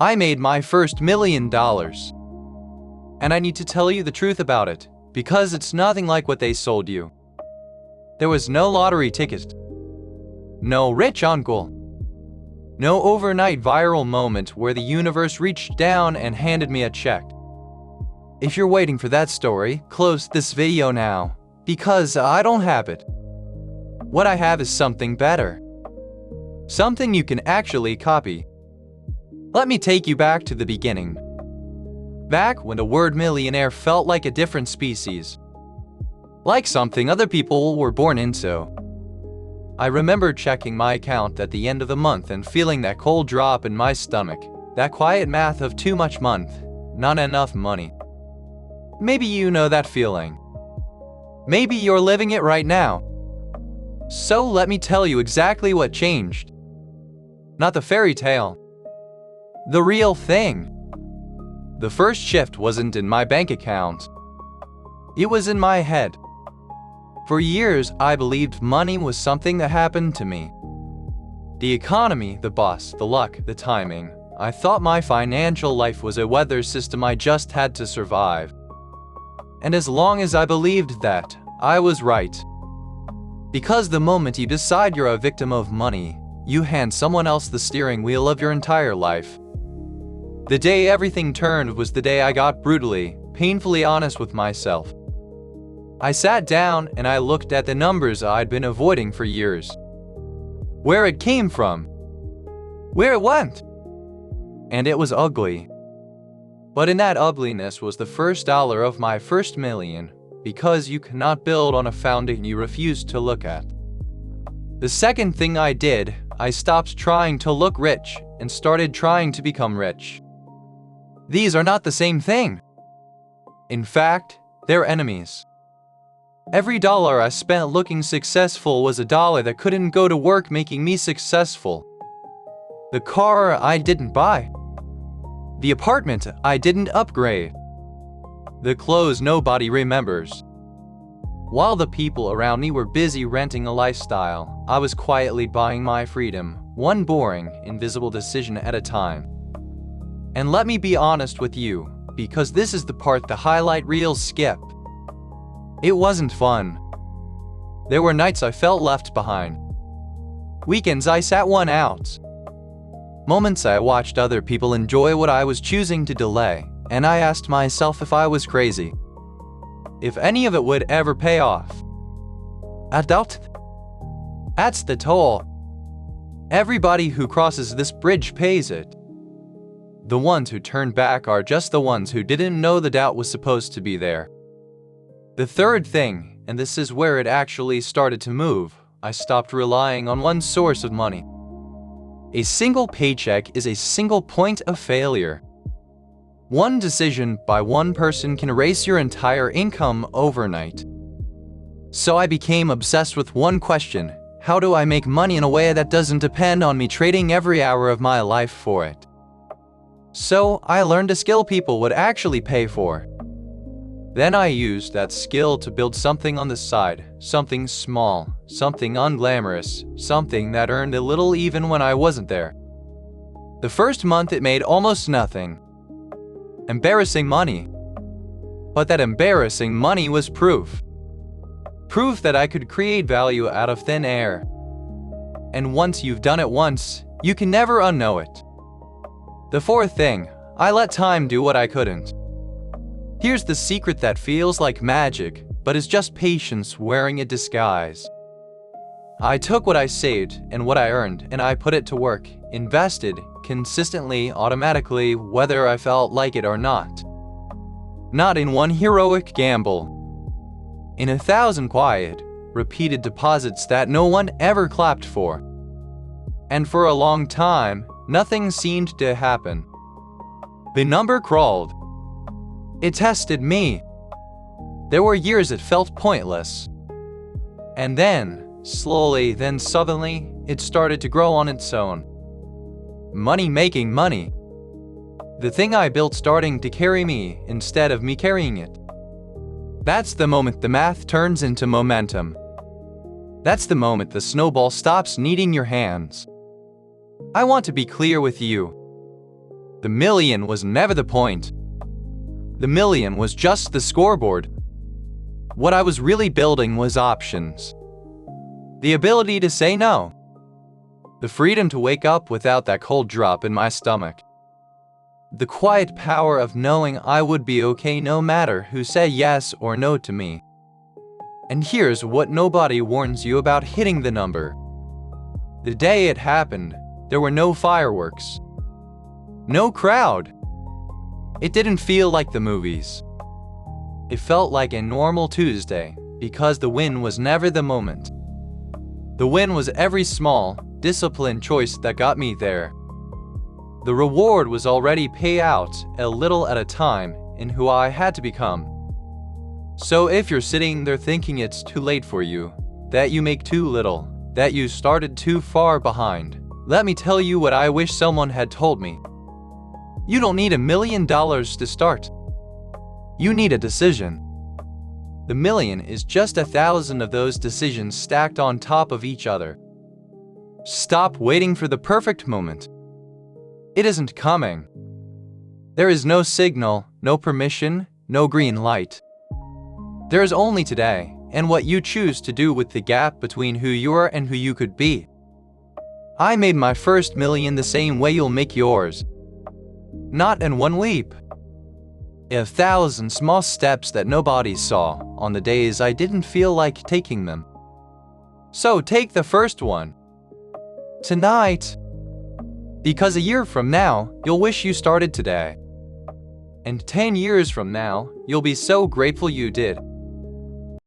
I made my first $1 million. And I need to tell you the truth about it, because it's nothing like what they sold you. There was no lottery ticket, no rich uncle, no overnight viral moment where the universe reached down and handed me a check. If you're waiting for that story, close this video now, because I don't have it. What I have is something better. Something you can actually copy. Let me take you back to the beginning. Back when the word millionaire felt like a different species. Like something other people were born into. I remember checking my account at the end of the month and feeling that cold drop in my stomach. That quiet math of too much month, not enough money. Maybe you know that feeling. Maybe you're living it right now. So let me tell you exactly what changed. Not the fairy tale. The real thing. The first shift wasn't in my bank account. It was in my head. For years, I believed money was something that happened to me. The economy, the boss, the luck, the timing. I thought my financial life was a weather system I just had to survive. And as long as I believed that, I was right. Because the moment you decide you're a victim of money, you hand someone else the steering wheel of your entire life. The day everything turned was the day I got brutally, painfully honest with myself. I sat down and I looked at the numbers I'd been avoiding for years. Where it came from. Where it went. And it was ugly. But in that ugliness was the first dollar of my first million, because you cannot build on a foundation you refuse to look at. The second thing I did, I stopped trying to look rich and started trying to become rich. These are not the same thing. In fact, they're enemies. Every dollar I spent looking successful was a dollar that couldn't go to work making me successful. The car I didn't buy. The apartment I didn't upgrade. The clothes nobody remembers. While the people around me were busy renting a lifestyle, I was quietly buying my freedom, one boring, invisible decision at a time. And let me be honest with you, because this is the part the highlight reels skip. It wasn't fun. There were nights I felt left behind. Weekends I sat one out. Moments I watched other people enjoy what I was choosing to delay, and I asked myself if I was crazy. If any of it would ever pay off. I doubt it. That's the toll. Everybody who crosses this bridge pays it. The ones who turn back are just the ones who didn't know the doubt was supposed to be there. The third thing, and this is where it actually started to move, I stopped relying on one source of money. A single paycheck is a single point of failure. One decision by one person can erase your entire income overnight. So I became obsessed with one question: how do I make money in a way that doesn't depend on me trading every hour of my life for it? So I learned a skill people would actually pay for. Then I used that skill to build something on the side, something small, something unglamorous, something that earned a little even when I wasn't there. The first month it made almost nothing. Embarrassing money. But that embarrassing money was proof. Proof that I could create value out of thin air. And once you've done it once, you can never unknow it. The fourth thing, I let time do what I couldn't. Here's the secret that feels like magic, but is just patience wearing a disguise. I took what I saved and what I earned and I put it to work, invested, consistently, automatically, whether I felt like it or not. Not in one heroic gamble. In 1,000 quiet, repeated deposits that no one ever clapped for. And for a long time, nothing seemed to happen. The number crawled. It tested me. There were years it felt pointless. And then, slowly, then suddenly, it started to grow on its own. Money making money. The thing I built starting to carry me instead of me carrying it. That's the moment the math turns into momentum. That's the moment the snowball stops needing your hands. I want to be clear with you. The million was never the point. The million was just the scoreboard. What I was really building was options. The ability to say no. The freedom to wake up without that cold drop in my stomach. The quiet power of knowing I would be okay no matter who said yes or no to me. And here's what nobody warns you about hitting the number. The day it happened, there were no fireworks. No crowd. It didn't feel like the movies. It felt like a normal Tuesday, because the win was never the moment. The win was every small, disciplined choice that got me there. The reward was already paid out a little at a time in who I had to become. So if you're sitting there thinking it's too late for you, that you make too little, that you started too far behind, let me tell you what I wish someone had told me. You don't need $1 million to start. You need a decision. The million is just 1,000 of those decisions stacked on top of each other. Stop waiting for the perfect moment. It isn't coming. There is no signal, no permission, no green light. There is only today, and what you choose to do with the gap between who you are and who you could be. I made my first million the same way you'll make yours. Not in one leap. 1,000 small steps that nobody saw on the days I didn't feel like taking them. So take the first one. Tonight. Because a year from now, you'll wish you started today. And 10 years from now, you'll be so grateful you did.